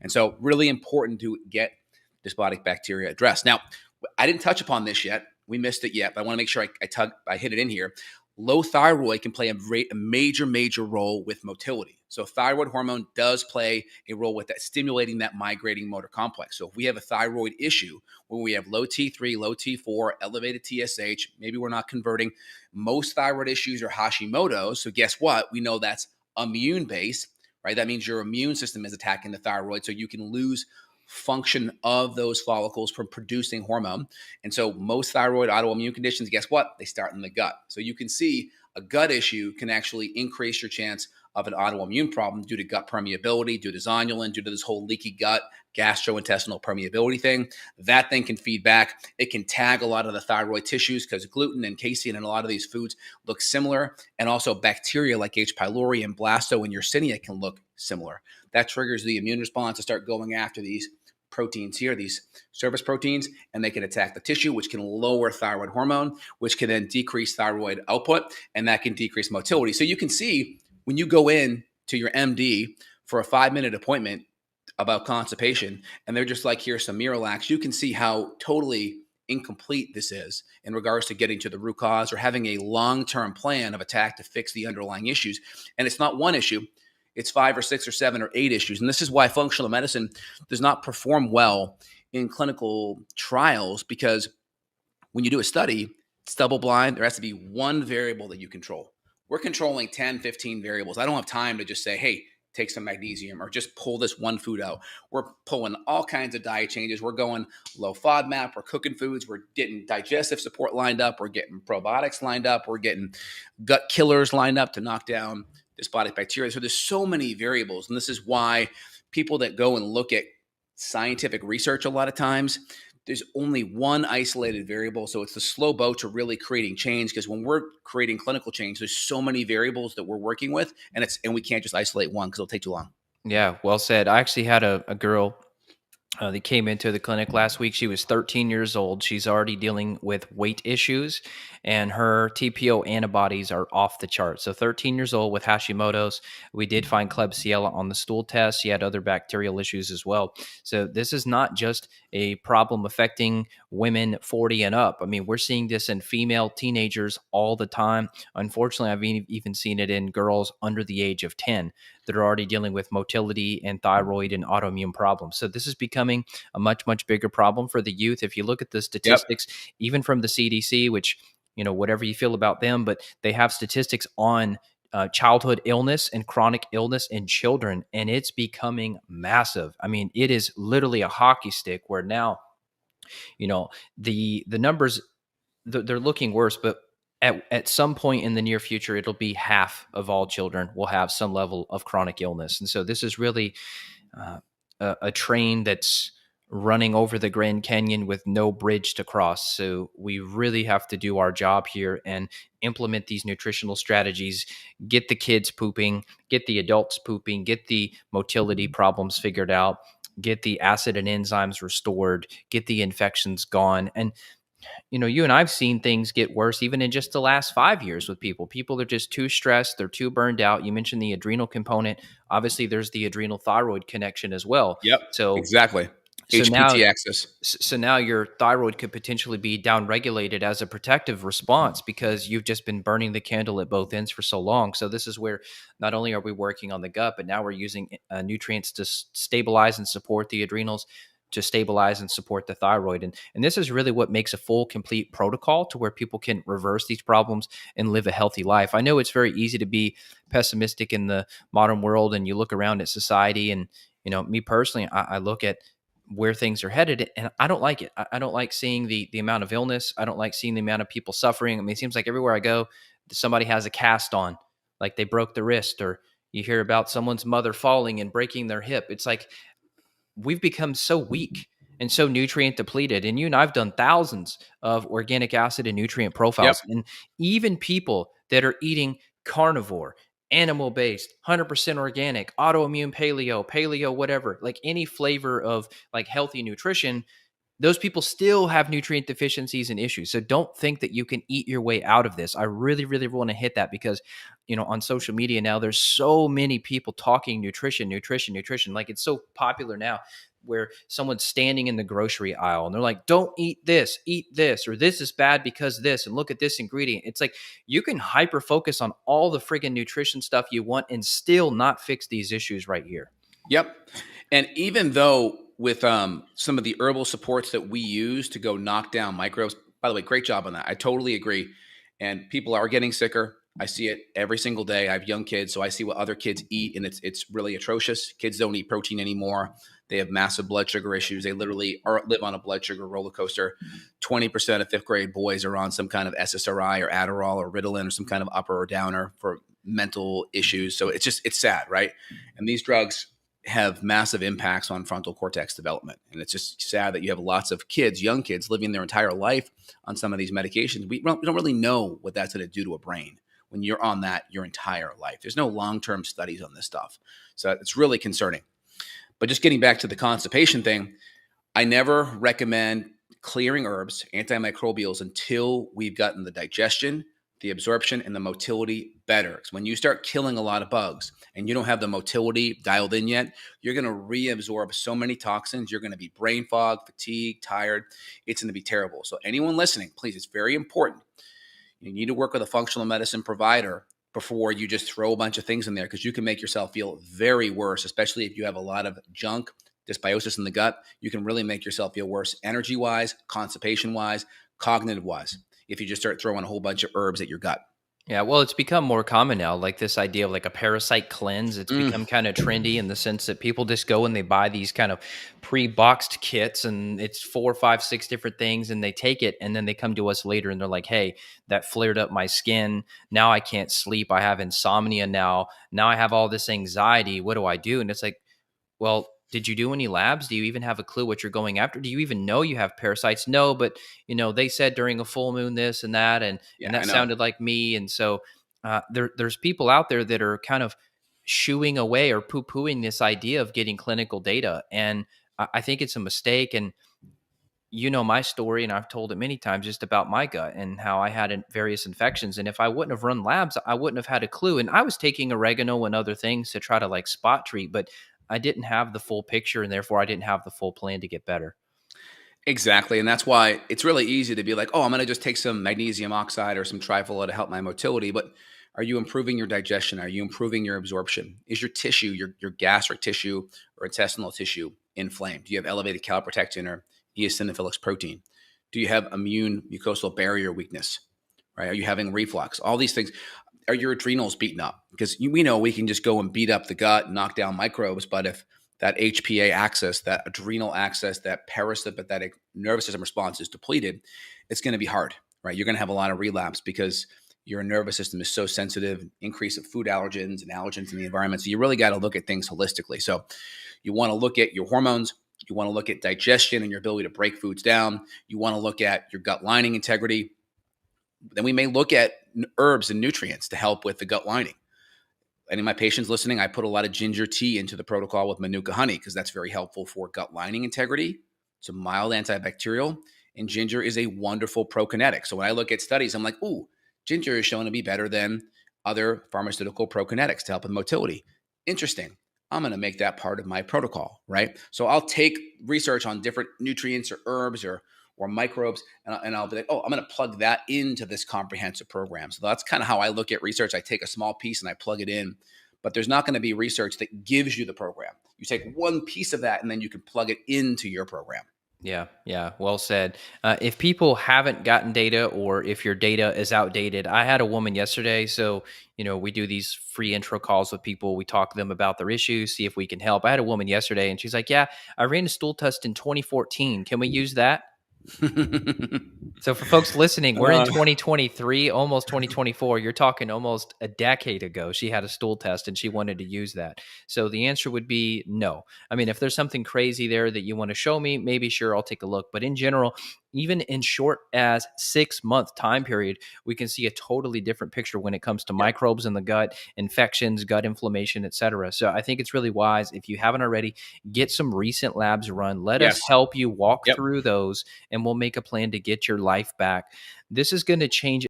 And so really important to get dysbiotic bacteria addressed. Now, I didn't touch upon this yet. We missed it yet, but I want to make sure I hit it in here. Low thyroid can play a major role with motility. So thyroid hormone does play a role with that, stimulating that migrating motor complex. So if we have a thyroid issue where we have low T3, low T4, elevated TSH, maybe we're not converting. Most thyroid issues are Hashimoto. So guess what? We know that's immune based, right? That means your immune system is attacking the thyroid. So you can lose function of those follicles from producing hormone. And so most thyroid autoimmune conditions, guess what? They start in the gut. So you can see a gut issue can actually increase your chance of an autoimmune problem due to gut permeability, due to zonulin, due to this whole leaky gut, gastrointestinal permeability thing. That thing can feed back. It can tag a lot of the thyroid tissues because gluten and casein and a lot of these foods look similar. And also bacteria like H. pylori and blasto in Yersinia can look similar. That triggers the immune response to start going after these proteins here, these surface proteins, and they can attack the tissue, which can lower thyroid hormone, which can then decrease thyroid output, and that can decrease motility. So you can see when you go in to your MD for a 5-minute appointment about constipation, and they're just like, here's some Miralax, you can see how totally incomplete this is in regards to getting to the root cause or having a long-term plan of attack to fix the underlying issues. And it's not one issue. It's 5 or 6 or 7 or 8 issues. And this is why functional medicine does not perform well in clinical trials, because when you do a study, it's double blind. There has to be one variable that you control. We're controlling 10, 15 variables. I don't have time to just say, hey, take some magnesium or just pull this one food out. We're pulling all kinds of diet changes. We're going low FODMAP. We're cooking foods. We're getting digestive support lined up. We're getting probiotics lined up. We're getting gut killers lined up to knock down dysbiotic bacteria. So there's so many variables. And this is why people that go and look at scientific research a lot of times, there's only one isolated variable. So it's the slow boat to really creating change, because when we're creating clinical change, there's so many variables that we're working with, and we can't just isolate one because it'll take too long. Yeah, well said. I actually had a girl that came into the clinic last week. She was 13 years old. She's already dealing with weight issues, and her TPO antibodies are off the chart. So 13 years old with Hashimoto's. We did find klebsiella on the stool test. She had other bacterial issues as well. So this is not just a problem affecting women 40 and up. I mean, we're seeing this in female teenagers all the time. Unfortunately, I've even seen it in girls under the age of 10 that are already dealing with motility and thyroid and autoimmune problems. So this is becoming a much bigger problem for the youth. If you look at the statistics, even from the CDC, which, whatever you feel about them, but they have statistics on childhood illness and chronic illness in children, and it's becoming massive. I mean, it is literally a hockey stick where now, the numbers, they're looking worse, but at some point in the near future, it'll be half of all children will have some level of chronic illness. And so this is really a train that's running over the Grand Canyon with no bridge to cross. So we really have to do our job here and implement these nutritional strategies, get the kids pooping, get the adults pooping, get the motility problems figured out, get the acid and enzymes restored, get the infections gone. And you and I've seen things get worse even in just the last 5 years with people. People are just too stressed. They're too burned out. You mentioned the adrenal component. Obviously, there's the adrenal thyroid connection as well. Yep, So exactly. so now, HPT axis. so now your thyroid could potentially be downregulated as a protective response because you've just been burning the candle at both ends for so long. So this is where not only are we working on the gut, but now we're using nutrients to stabilize and support the adrenals, to stabilize and support the thyroid. And this is really what makes a full, complete protocol to where people can reverse these problems and live a healthy life. I know it's very easy to be pessimistic in the modern world, and you look around at society, and me personally, I look at where things are headed, and I don't like it. I don't like seeing the amount of illness. I don't like seeing the amount of people suffering. I mean, it seems like everywhere I go, somebody has a cast on, like they broke the wrist, or you hear about someone's mother falling and breaking their hip. It's like we've become so weak and so nutrient depleted. And you and I've done thousands of organic acid and nutrient profiles. Yep. And even people that are eating carnivore, animal based, 100% organic, autoimmune, paleo, whatever, like any flavor of like healthy nutrition, those people still have nutrient deficiencies and issues. So don't think that you can eat your way out of this. I really, really want to hit that because, on social media now, there's so many people talking nutrition, nutrition, nutrition. Like it's so popular now where someone's standing in the grocery aisle and they're like, don't eat this, or this is bad because this, and look at this ingredient. It's like you can hyper focus on all the friggin' nutrition stuff you want and still not fix these issues right here. Yep. And even though with some of the herbal supports that we use to go knock down microbes, by the way, great job on that. I totally agree. And people are getting sicker. I see it every single day. I have young kids, so I see what other kids eat, and it's really atrocious. Kids don't eat protein anymore. They have massive blood sugar issues. They literally live on a blood sugar roller coaster. 20% of fifth grade boys are on some kind of SSRI or Adderall or Ritalin or some kind of upper or downer for mental issues. So it's sad, right? And these drugs have massive impacts on frontal cortex development. And it's just sad that you have lots of kids, young kids, living their entire life on some of these medications. We don't really know what that's going to do to a brain when you're on that your entire life. There's no long-term studies on this stuff. So it's really concerning. But just getting back to the constipation thing, I never recommend clearing herbs, antimicrobials, until we've gotten the digestion, the absorption, and the motility better. Because when you start killing a lot of bugs and you don't have the motility dialed in yet, you're going to reabsorb so many toxins. You're going to be brain fog, fatigued, tired. It's going to be terrible. So anyone listening, please, it's very important. You need to work with a functional medicine provider before you just throw a bunch of things in there, because you can make yourself feel very worse, especially if you have a lot of junk, dysbiosis in the gut. You can really make yourself feel worse energy-wise, constipation-wise, cognitive-wise, if you just start throwing a whole bunch of herbs at your gut. Yeah, well, it's become more common now, like this idea of like a parasite cleanse. It's become kind of trendy in the sense that people just go and they buy these kind of pre-boxed kits, and it's 4, 5, 6 different things, and they take it, and then they come to us later and they're like, hey, that flared up my skin. Now I can't sleep. I have insomnia now. Now I have all this anxiety. What do I do? And it's like, well, did you do any labs? Do you even have a clue what you're going after? Do you even know you have parasites? No, but they said during a full moon this and that, and Yeah, and I that know. sounded like me. And so there's people out there that are kind of shooing away or poo-pooing this idea of getting clinical data, and I think it's a mistake. And my story, and I've told it many times, just about my gut and how I had various infections. And if I wouldn't have run labs, I wouldn't have had a clue. And I was taking oregano and other things to try to like spot treat, but I didn't have the full picture, and therefore I didn't have the full plan to get better. Exactly. And that's why it's really easy to be like, oh, I'm going to just take some magnesium oxide or some triphala to help my motility. But are you improving your digestion? Are you improving your absorption? Is your tissue, your gastric tissue or intestinal tissue inflamed? Do you have elevated calprotectin or eosinophilic protein? Do you have immune mucosal barrier weakness? Right? Are you having reflux? All these things. Are your adrenals beaten up? Because we know we can just go and beat up the gut and knock down microbes, but if that HPA axis, that adrenal axis, that parasympathetic nervous system response is depleted, it's going to be hard, right? You're going to have a lot of relapse because your nervous system is so sensitive, increase of food allergens and allergens in the environment. So you really got to look at things holistically. So you want to look at your hormones. You want to look at digestion and your ability to break foods down. You want to look at your gut lining integrity. Then we may look at herbs and nutrients to help with the gut lining. Any of my patients listening, I put a lot of ginger tea into the protocol with Manuka honey because that's very helpful for gut lining integrity. It's a mild antibacterial, and ginger is a wonderful prokinetic. So when I look at studies, I'm like, ooh, ginger is shown to be better than other pharmaceutical prokinetics to help with motility. Interesting. I'm going to make that part of my protocol, right? So I'll take research on different nutrients or herbs or microbes, and I'll be like, oh, I'm going to plug that into this comprehensive program. So that's kind of how I look at research. I take a small piece and I plug it in, but there's not going to be research that gives you the program. You take one piece of that and then you can plug it into your program. Yeah, well said. If people haven't gotten data, or if your data is outdated, I had a woman yesterday. So, we do these free intro calls with people. We talk to them about their issues, see if we can help. I had a woman yesterday and she's like, yeah, I ran a stool test in 2014. Can we use that? So for folks listening, we're in 2023, almost 2024. You're talking almost a decade ago. She had a stool test and she wanted to use that. So the answer would be no. I mean, if there's something crazy there that you want to show me, maybe sure, I'll take a look. But in general, even in short as 6-month time period, we can see a totally different picture when it comes to Yep. microbes in the gut, infections, gut inflammation, etc. So I think it's really wise, if you haven't already, get some recent labs run. Let us Yes. help you walk Yep. through those, and we'll make a plan to get your life back. This is going to change